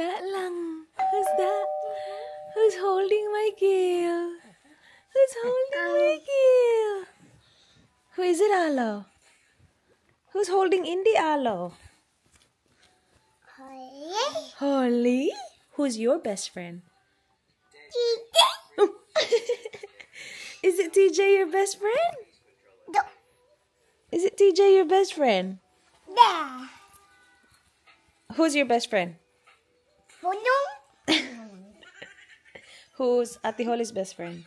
that lang? Who's that? Who's holding my gill? Who's holding my gill? Who is it, Alo? Who's holding Indy, Alo? Holly? Who's your best friend? Is it TJ your best friend? No. Is it TJ your best friend? Yeah. Who's your best friend? Bono. Who's Ate Holly's best friend?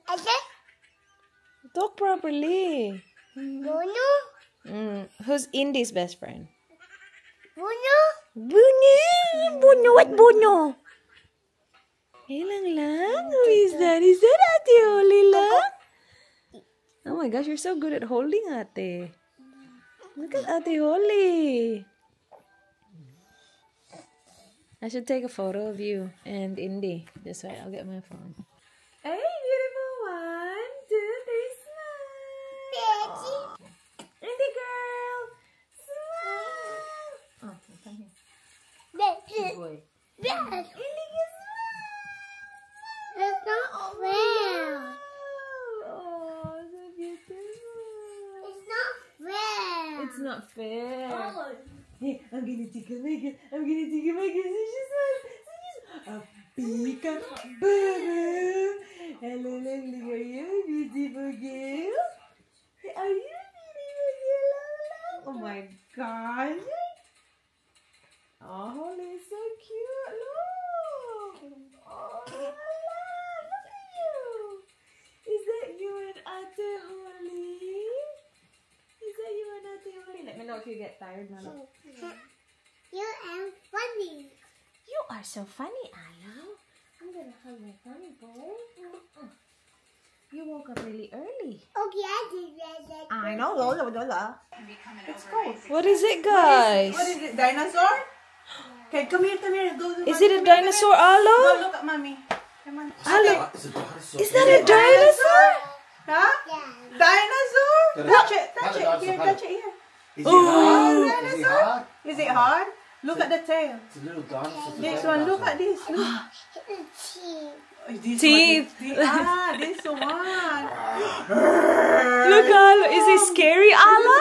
Ada. Talk properly. Bono. Who's Indy's best friend? Bono. Buno! Buno! What Buno? Ilang lang? Who is that? Is that Ate Holly lang? Oh my gosh, you're so good at holding Ate. Look at Ate Holly. I should take a photo of you and Indy. This way, I'll get my phone. Hey, beautiful one, two, three, smile. Indy girl, smile. Oh, come here. Good boy. Yes. Indy girl, It's not fair. oh, so beautiful. It's not fair. It's not fair. Oh. Hey, I'm gonna tickle Megan. I'm gonna tickle Megan. So she's a peekaboo. Hello, lovely. Are you a beautiful girl? Hey, are you a beautiful girl? Oh my gosh. Oh, Holly is so cute. Look. Oh, look at you. Is that you and Ate Holly? Is that you and Ate Holly? Let me know if you get tired, Mama. You are funny. You are so funny, Alo. I'm gonna hug my funny boy. You woke up really early. Okay, I did that. I know, Lola. Let's go. What is it, guys? What is it? Dinosaur? Okay, come here. Go. Is it a dinosaur, Alo? Go look at mommy. Come on. Alo, It's a dinosaur. is that a dinosaur? Huh? Yeah. Dinosaur? Touch it. Pat Here, it, dinosaur, pat touch it. it here. Is it hard? Dinosaur? Is it hard? Is it hard? Look at the tail. It's a little dinosaur. This one, look at this. Look. It's cheap. This Teeth. One is this one. Look, Alo. Is it scary, Alo?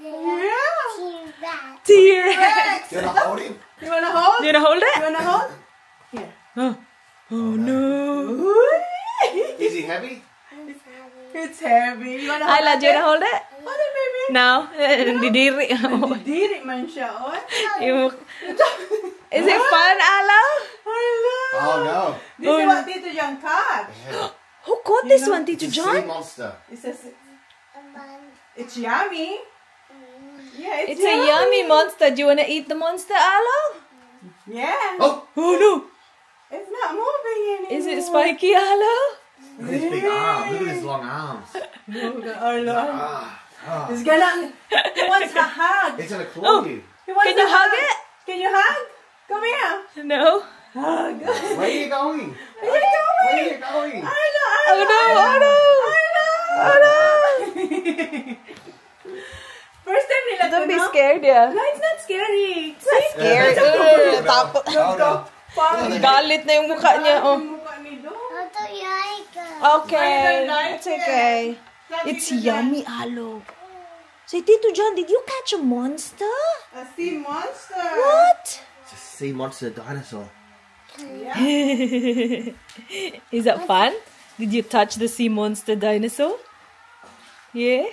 Yeah. Cheap that. T-Rex. You wanna hold him? You wanna hold? You wanna hold You it? wanna hold? Here. Oh no. Is he heavy? It's heavy. You wanna hold Ayla, do you wanna hold it? Hold it, baby. No. Didiri. Diri man siya, oh. Is it fun, Alo? Oh no. This is what Tito John caught. Yeah. Who caught this one, Tito It's a sea John? monster. It says it's yummy. Yeah, It's a yummy monster. Do you wanna eat the monster, Alo? Yeah. Oh! Oh no. It's not moving anymore. Is it spiky, Alo? Look at his big arms. Look at his long arms. Ah. It's gonna. He wants a hug. It's gonna claw you. He wants Can you a hug it? Can you hug? Come here. No. Hug. Where are you going? Where you going? Where are you going? Oh no, oh no. Oh no. First time nila Don't to, be no? scared, yeah. No, it's not scary. Scared. Tapos. Oh no. Galit na yung mukha niya, oh. Yung mukha ni Do. How do you like it? Okay. It's okay. It's yummy, Alo. Say, Tito John, did you catch a monster? A sea monster. What? It's a sea monster dinosaur. Is that fun? Did you touch the sea monster dinosaur? Yeah?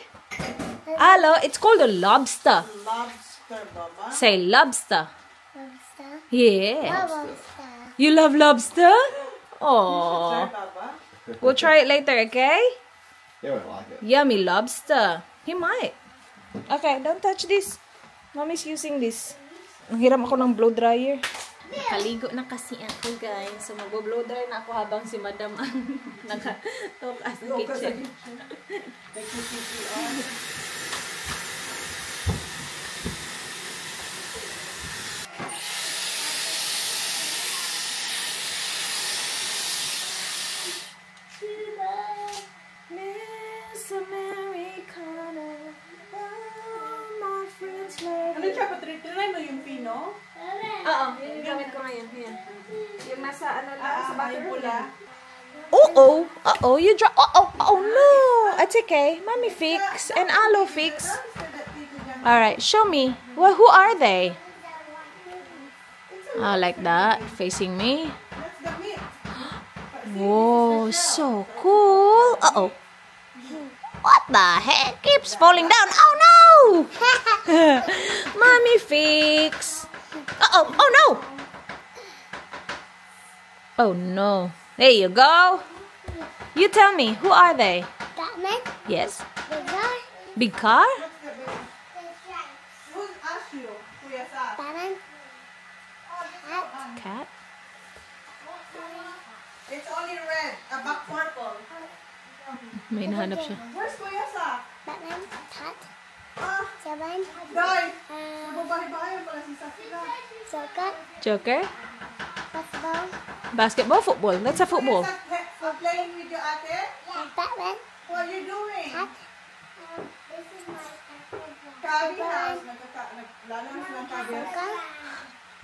Alo, it's called a lobster. Lobster, Baba. Say lobster. Lobster. Yeah. Lobster. You love lobster? Try, Oh. Baba. We'll try it later, okay? They won't like it. Yummy lobster. He might. Okay, don't touch this. Mommy's using this. Ang hiram ako ng blow dryer. Nakaligo na kasi ako, guys. So, magbo-blow dryer na ako habang si Madam ang naka-talk sa kitchen. Miss Americana, all my friends love Ano you. Gamay mo yung pino? Oo, yun yung gamit ko ngayon. Yan. Yung nasa ano lang sa Ay, bathroom. pula. Uh-oh, you drop. Oh no. It's okay. Mommy fix and Alo fix. All right, show me. Well, who are they? Like that, facing me. That's the meat. Whoa, so cool. Uh-oh. What the heck? Keeps falling down. Oh no! Mommy fix. Uh-oh. Oh no! Oh no. There you go. You tell me, who are they? Batman. Yes. The guy. Big car? Who asked you? Kuya Sa? Batman. Cat? It's only red. Back purple. May nahanap siya. Where's Kuya Sa? Batman. Cat. Ah, Seven. Day! Babahay-bahay pala si Safira. Soccer. Joker? Basketball. Basketball, football. That's a football. Playing with your ate? Batman. What are you doing? Cat. Kabi house. Naglalaro sila ng kabi. Soccer.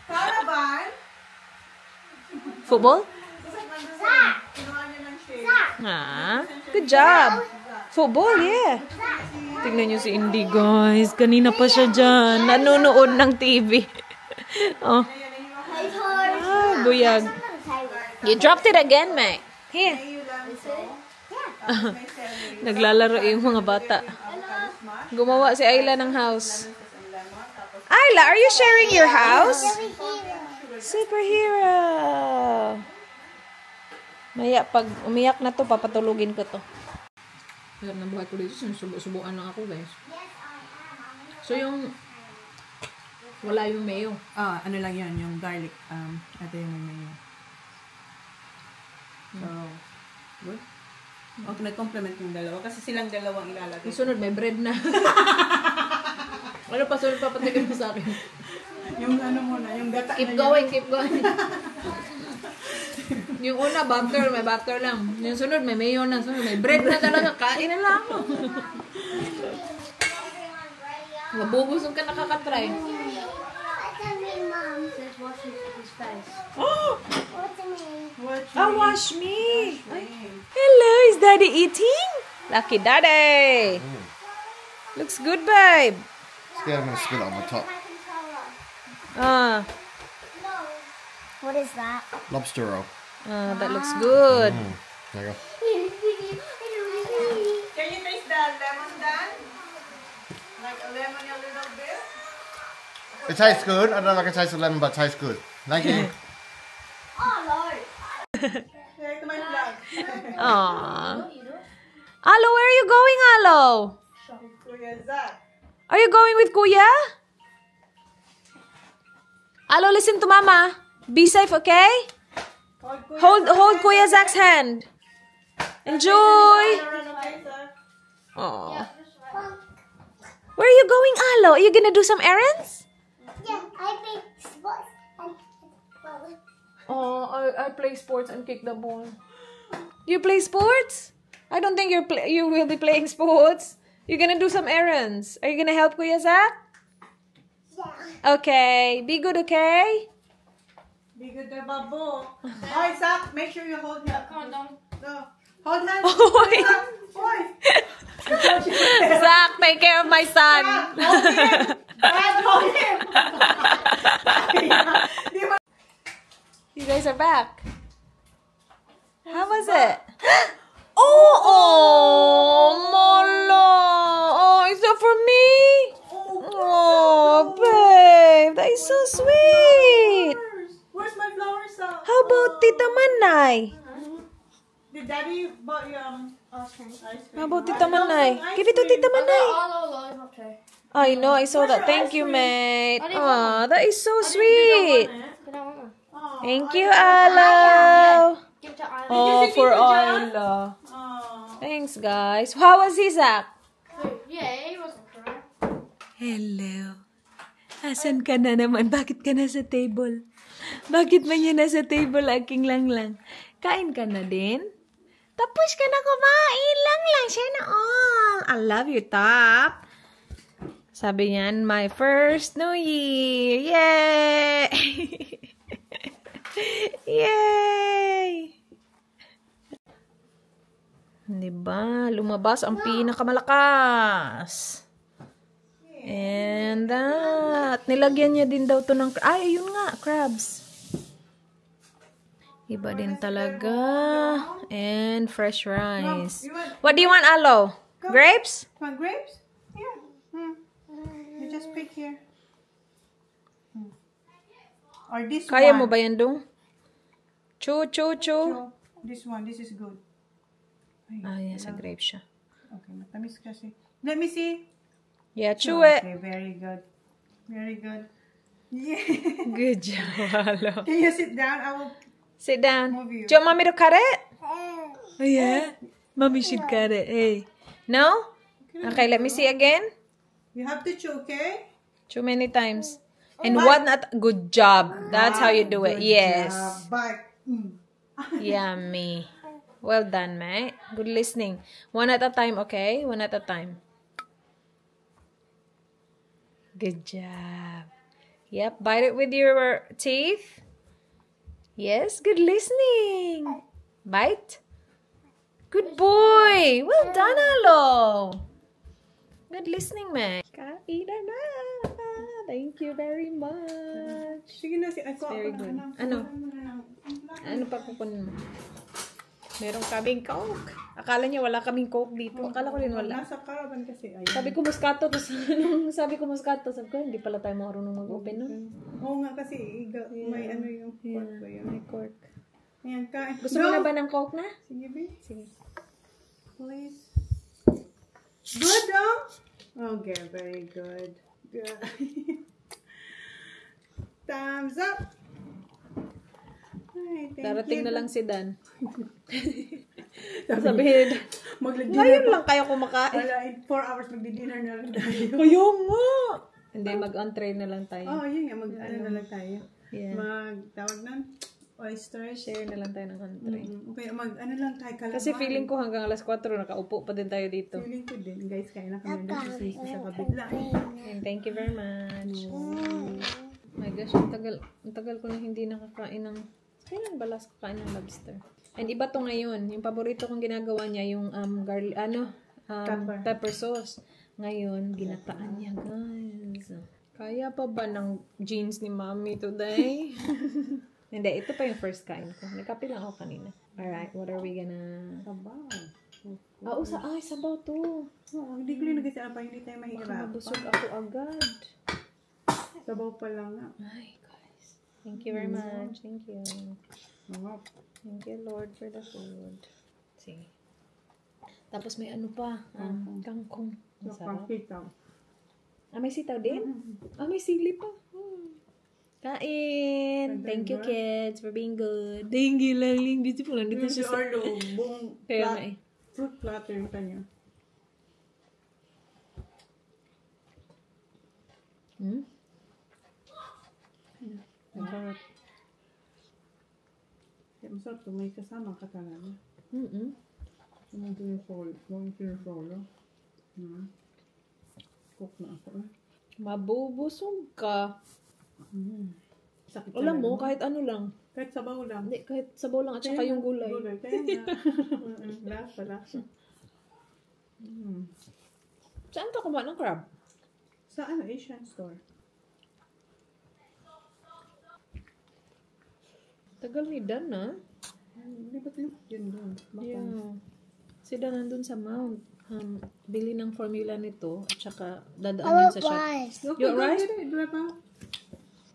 Caravan? Football? Kinuha niya ng shade. Good job. Football, yeah. Tingnan niyo si Indy, guys. Kanina pa siya dyan. Nanonood ng TV. Oh. Buyag. You dropped it again, mate. Here. Naglalaro yung mga bata. Gumawa si Ayla ng house. Ayla, are you sharing your house? Superhero. Maya, pag umiyak na to, papatulugin ko to. Hirap na buhay ko dito. Subukan lang ako, guys. So, yung wala yung mayo. Ano lang yan, yung garlic. Ito yung mayo. So, good. Okay, nag-complement yung dalawa. Kasi silang dalawang ilalagay. Yung sunod, may bread na. Ano pa sunod papatikin mo sa akin? Yung ano muna, yung gata Keep na going, keep going. Yung una, butter, may butter lang. Yung sunod, may mayo na. Sunod, may bread na talaga. Kain na lang. Mabubusog ka nakakatry. Wash me. Hello, is Daddy eating? Lucky Daddy. Looks good, babe. Scared I'm gonna spill it on my top. What is that? Lobster roll. That looks good. There you go. Can you taste the lemon, Dan? Like a lemon a little bit? It tastes good. I don't know if I can taste the lemon, but it tastes good. Thank you. Here to my vlog. Aww. Alo, where are you going, Alo? Kuya Zach. Are you going with Kuya? Alo, listen to Mama. Be safe, okay? Hold Kuya Zach's hand. Enjoy. Aww. Where are you going, Alo? Are you gonna do some errands? Yeah, I play sports and ball. Oh, I play sports and kick the ball. You play sports? I don't think you will be playing sports. You're gonna do some errands. Are you gonna help Kuya Zach? Yeah. Okay. Be good, okay? Be good there, Babu. Hi, Zach. Make sure you hold him. Come on, no. Hold hands. Oy. Boy. Zach, take care of my son. Hold him. Dad, hold him. You guys are back. How was it? Oh, Molo. Oh, is that for me? Oh, babe. That is so sweet. Where's my flowers? How about Tita Manay? Did Daddy bought you ice cream? How about Tita Manay? Give it to Tita Manay. I know, I saw that. Thank you, mate. Oh, that is so sweet. Thank you, Alo. Oh, for Ayla. Thanks, guys. How was he, Zach? Hello. Asan ka na naman? Bakit ka nasa table? Bakit man yan nasa table, aking lang? Kain ka na din? Tapos ka na kumain lang. Siya na all. I love you, Top. Sabi niyan, my first New Year! Yay! Yay! Diba? Lumabas ang pinakamalakas. And that. Nilagyan niya din daw to ng... Ay, yun nga. Crabs. Iba din talaga. And fresh rice. What do you want, Alo? Grapes? Want grapes? Here. You just pick here. Or this Kaya one. mo ba yan, Dong? Chew. So, this one. This is good. Ah, yes, sa grape siya. Okay, matamis kasi. Let me see. Yeah, chew it. Okay, very good. Very good. Yeah. Good job, Alo. Can you sit down? I will Sit down. move you. Do you want mommy to cut it? Oh, yeah? Mommy should cut it. Hey. No? Okay, let me see again. You have to chew, okay? Too many times. And one at... Good job. That's how you do it. Good Yes. job. Bite. Yummy. Well done, mate. Good listening. One at a time, okay? One at a time. Good job. Yep. Bite it with your teeth. Yes. Good listening. Bite. Good boy. Well done, Alo. Good listening, mate. Kainan na. Thank you very much. Sige na, Very good. Ano? Ano pa kukunin mo? Meron kaming Coke. Akala niya wala kaming Coke dito. Akala ko din wala. Nasa caravan kasi. Ayun. Sabi ko Moscato. Tapos nung sabi ko Moscato, sabi ko hindi pala tayo marunong mag-open nun. Oo nga kasi may ano yung cork ba yun. May cork. Ayan, kain. Gusto mo na ba ng Coke na? Sige, babe. Sige. Please. Good, Okay, very good. Good. Thumbs up. Ay, thank Darating you. na lang si Dan. Sabihin, ngayon lang kayo kumakain. Wala, in 4 hours magdi-dinner na lang tayo. Kayo nga! Hindi, mag-on-tray na lang tayo. Oh, yun nga, mag-ano na lang tayo. Yeah. Mag-tawag nun? Oysters. Share na lang tayo ng on-tray. Okay, mag-ano lang tayo, calamari. Kasi feeling ko hanggang alas 4 nakaupo pa din tayo dito. Feeling ko din, guys, kaya na kami doon sa sisi sa kabila. And thank you very much. My gosh, ang tagal ko na hindi nakakain ng... Kailan ba last kakain ng lobster? And iba to ngayon. Yung paborito kong ginagawa niya, yung garlic, pepper sauce. Ngayon, ginataan niya, guys. Kaya pa ba ng jeans ni mommy today? Hindi, ito pa yung first kain ko. Nagkape lang ako kanina. Alright, what are we gonna... Sabaw. Sabaw to. Oo, hindi ko rin nagkasaan pa, hindi tayo mahirap. Nabusog ako agad. Sabaw pa lang nga. Ay, guys. Thank you very much. Thank you. Oo. Thank you, Lord, for the food. Sige. Tapos may ano pa. Kangkong. Ang sarap. May sitaw din? May sili pa. Kain! Thank you, kids, for being good. Thank you, Laling. Beautiful. Nandito Yung si siya sa... Arlo, buong Kaya nga eh. fruit platter yung kanya. Masarap. Kaya masarap to, may kasama ka talaga. Mm-mm. Yung sinusolo. Cook na ako eh. Mabubusog ka. Sakit Alam mo, talaga. kahit ano lang. Kahit sabaw lang. Hindi, kahit sabaw lang at saka yung gulay. Kaya nga. Lasa. Saan ka kumain ng crab? Sa ano, Asian store. Tagal ni Dan, ha? Hindi ba yun doon? Yeah. Si Dan nandun sa Mount. Bili ng formula nito at saka dadaan yun sa shop. You alright? Dua pa.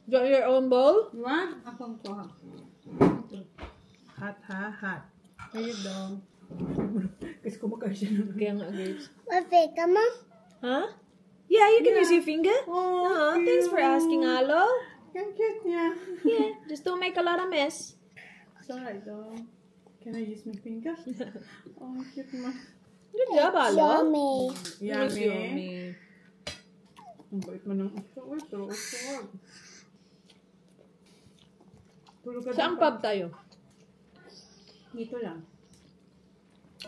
You want your own bowl? One? Akong kuha. Hot. Ayun daw. Kasi kumakain siya nun. Kaya nga, guys. Perfect, come on. Huh? Yeah, you can use your finger. Oh, Thanks for asking, Alo. Ang cute niya. Yeah, just don't make a lot of mess. Sorry daw. Can I use my finger? Oh, cute mo. Good job, Alo. Yummy. Yummy. Ang bait mo ng uso. Uy, pero uso. Saan pub tayo? Dito lang.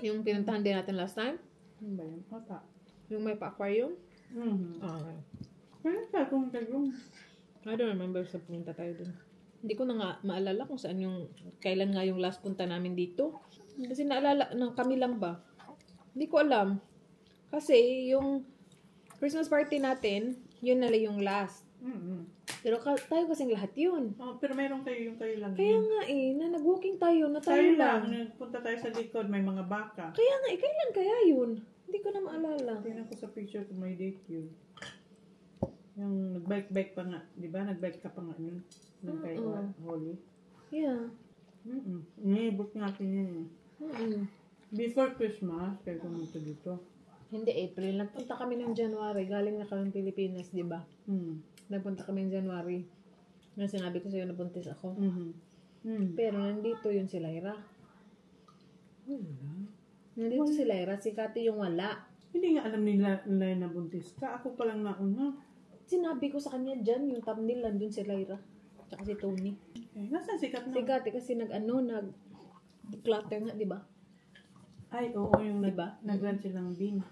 Yung pinuntahan din natin last time? Ano ba yan? Ota. Yung may pa-aquarium? Okay. Kaya ka kung tayo. I don't remember sa punta tayo dun. Hindi ko na nga maalala kung saan yung, kailan nga yung last punta namin dito. Kasi naalala ng kami lang ba? Hindi ko alam. Kasi yung Christmas party natin, yun na lang yung last. Pero tayo kasing lahat yun. Oh, pero meron kayo yung kayo lang. Kaya nga na nag-walking tayo, na tayo lang. Punta tayo sa likod, may mga baka. Kaya nga kailan kaya yun? Hindi ko na maalala. Tingnan ko sa picture kung may date yun. Yung nag-bike pa nga, di ba? Nag-bike ka pa nga yun. Nung kay Holly. Yeah. Inibot natin yun. Before Christmas, kayo pumunta dito. Hindi April. Nagpunta kami ng January. Galing na kami Pilipinas, di ba? Nagpunta kami ng January. Nga sinabi ko sa'yo, nabuntis ako. Pero nandito yun si Lyra. Nandito si Lyra. Si Kati yung wala. Hindi nga alam nila na nabuntis ka. Ako pa lang nauna. Sinabi ko sa kanya dyan, yung thumbnail, nandun si Lyra. Tsaka si Tony. Okay. Nasaan sikat na? Si Kati kasi nag-clutter nga, di ba? Ay, oo, yung diba? nag-run silang bin.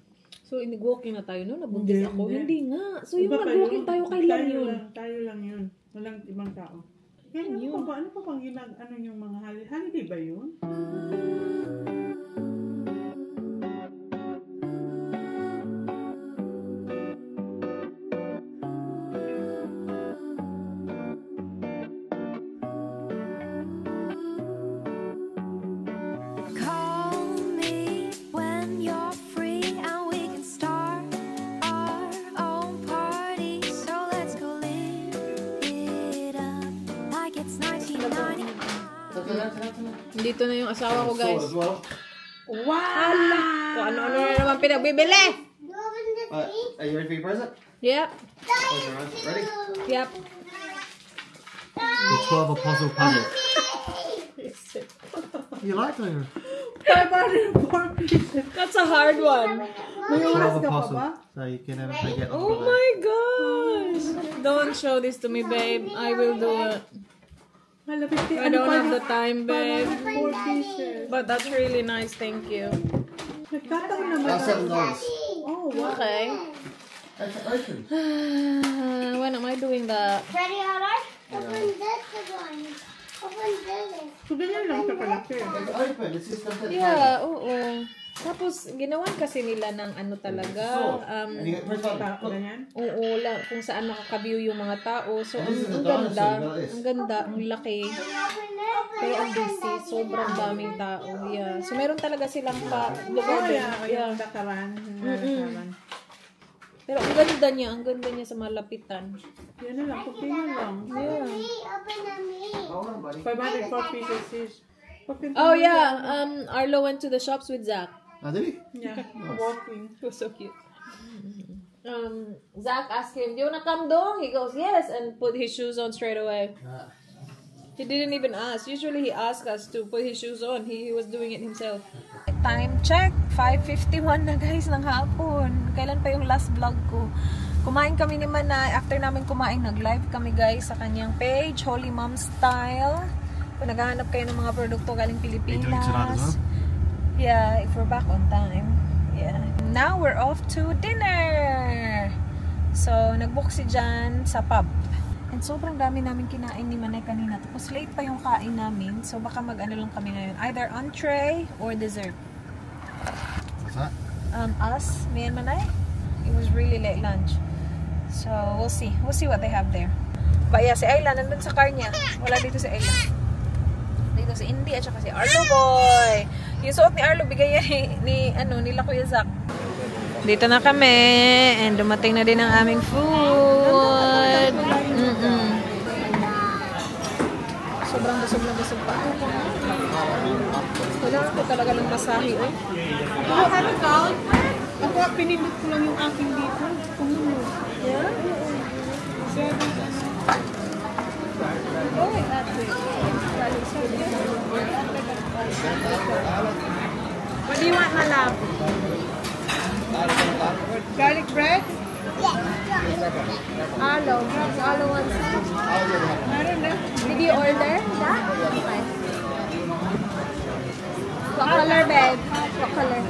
So, nag-walking na tayo noon. Nabuntis ako. Hindi nga. So, yung Iba pa nag-walking yun. tayo, kailan yun? Tayo lang yun. Walang ibang tao. Kaya ano pa bang ano yung mga holiday ba yun? Dito na yung asawa ko, guys. As well. Hala! Kung ano-ano na naman pinagbibili. Are you ready for your present? Yep. Close your eyes. Ready? Yep. The 12 apostle puzzle. You like it? 504 pieces. That's a hard one. May oras 12 ka pa apostle. ba? So you can never forget. Oh my gosh! Don't show this to me, babe. I will do it. I don't have the time, babe. 4 pieces. But that's really nice. Thank you. Nagkataon naman. That's $7. Oh, wow. Okay. That's open. When am I doing that? Ready, alright? Open this one. Open this. So, ganyan lang siya kalaki. It's open. It's just something. Yeah, oo. Tapos, ginawan kasi nila ng ano talaga. And you get press button. Look. Ganyan. Oo, kung saan nakaka-view yung mga tao. So, And this is a ang dinosaur, ganda. look at this. Ang ganda, ang laki. Pero ang busy. Sobrang daming tao. Yeah. So, meron talaga silang lugar Oh, din. yeah. Yung dakaran. Pero ang ganda niya sa malapitan. Yan na lang. Kunti na lang. Yeah. Open on me. Hold on, buddy. 504 pieces is. Oh, yeah. Arlo went to the shops with Zach. Oh, did he? Yeah. Walking. It was so cute. Zach asked him, "Do you wanna come dong?" He goes, "Yes," and put his shoes on straight away. He didn't even ask. Usually he asks us to put his shoes on. He was doing it himself. Time check. 5:51 na guys ng hapon. Kailan pa yung last vlog ko? Kumain kami ni Manay. After namin kumain, nag-live kami guys sa kanyang page, Holy Mom Style. Kung naghahanap kayo ng mga produkto galing Pilipinas. Yeah, if we're back on time. Yeah. Now we're off to dinner. So, nag-book si Jan sa pub. And sobrang dami namin kinain ni Manay kanina. Tapos late pa yung kain namin. So, baka mag-ano lang kami ngayon. Either entree or dessert. What's that? Us, me and Manay. It was really late lunch. So, we'll see. We'll see what they have there. But yeah, si Ayla, nandun sa car niya. Wala dito si Ayla. Dito si Indy at saka si Arlo boy. Yung suot ni Arlo, bigay yan nila Kuya Zach. Dito na kami. And dumating na din ang aming food. Sobrang busog na busog pa. Kailangan ko talaga ng masahe. Oh, ano ka? Ako, pinindot ko lang yung aking dito. Yeah? Oh, wait, that's it. What do you want, my love? Garlic bread? Alo. Alo wants. Meron na. Did you order that? What color, babe? What color?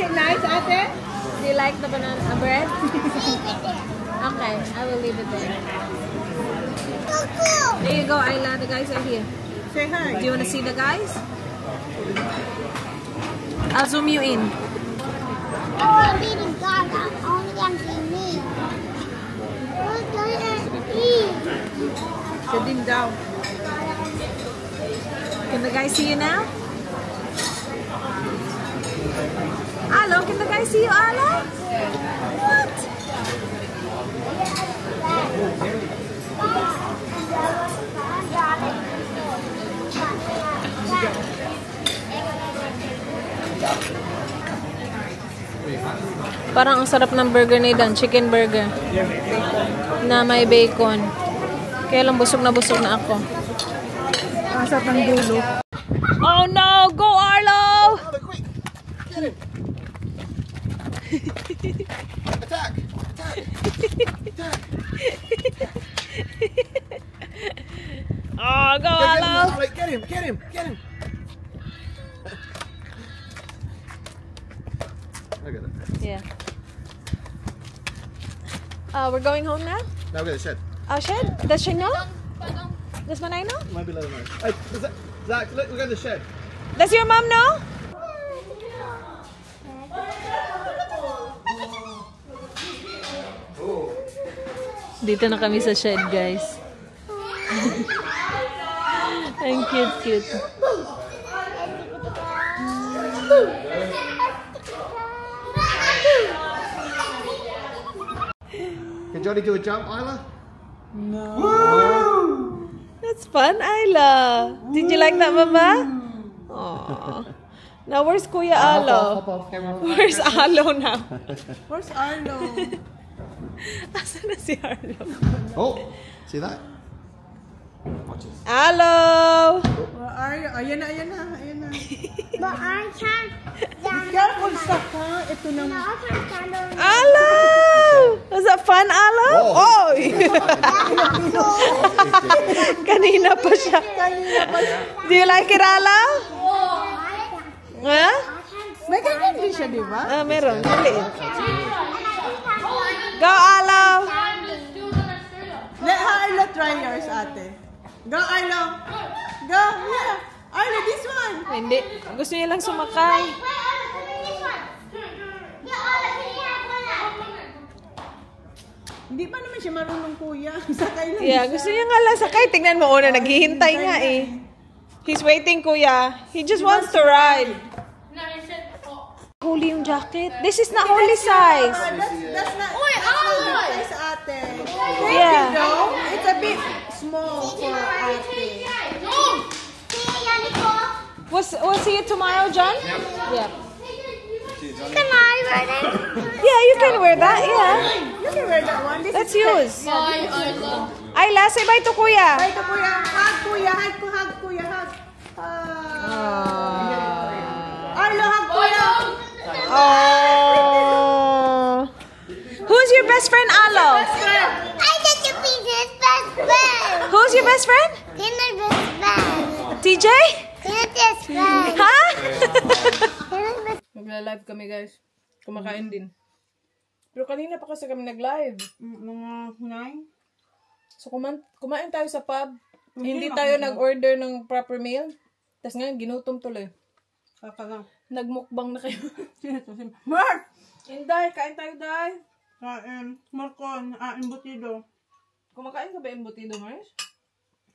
it nice, ate? Do you like the banana bread? Okay, I will leave it there. There you go, Ayla. The guys are here. Say hi. Do you want to see the guys? I'll zoom you in. Oh, I'm eating Gaga. Only can see me. Oh, gonna eat. Siya din daw. Can the guys see you now? Hello, can the guys see you, Ala? What? Parang ang sarap ng burger ni Dan, chicken burger. Na may bacon. Kaya lang busog na ako. Asap ng dulo. Oh no! Go Arlo! Arlo, quick! Get him! Attack! Attack! Attack! Oh, go Get him, Arlo! Arlo! Get him! Get him! Get him! Look at it. Yeah. We're going home now? Now we get the shed. Oh, shed? Does she know? Does Manay know? Might be a little nice. Hey, Zach, look at the shed. Does your mom know? Dito na kami sa shed, guys. Ang cute. Can Johnny do a jump, Isla? That's fun, Ayla. Did you like that, Mama? Aww. Now, where's Kuya Alo? Hop off, camera. Where's Alo now? Where's Arlo? Asan na si Arlo? Oh, see that? Watch this. Alo! Where are you? Ayan na. But I can't stand Careful, stop ha. Ito na. I can't stand on Alo! Was that fun, Alo? Whoa. Oy! Kanina pa siya. Do you like it, Alo? Ha? May ganyan din siya, di ba? Meron. Maliit. Go, Alo! Let Arlo try yours, ate. Go, Arlo. Go, yeah. Arlo, this one. Hindi. Gusto niya lang sumakay. Hindi pa naman siya marunong, kuya. Sakay lang. Yeah, gusto niya nga lang sakay. Tingnan mo, una, naghihintay nga eh. He's waiting, kuya. He just wants to ride. Holy yung jacket. This is not holy size. That's not size, ate. Yeah. No, it's a bit small for ate. We'll see you tomorrow, John? Yeah. Can I wear it? Yeah, you can wear that. Yeah. You can wear that one. This That's is yours. Ayla, say bye to kuya. Ito, kuya. Hug, kuya. Hug, kuya. Hug. Arlo, hug, kuya. Oh. Who's your best friend, Alo? I get to be his best friend. Who's your best friend? He's my best friend. TJ? He's best friend. Ha? Magla-live kami, guys. Kumakain din. Pero kanina pa kasi kami nag-live. Mga 9. So, kumain tayo sa pub. Hindi tayo nag-order ng proper meal. Tapos ngayon, ginutom tuloy. Kakalang. Nagmukbang na kayo. Mark! Inday, kain tayo, Day. Kain. Marcon, embutido. Kumakain ka ba embutido, Mars?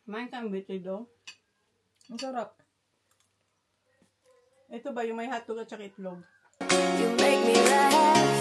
Kumain ka embutido? Ang sarap. Ito ba yung may hotdog at saka itlog? You make me laugh.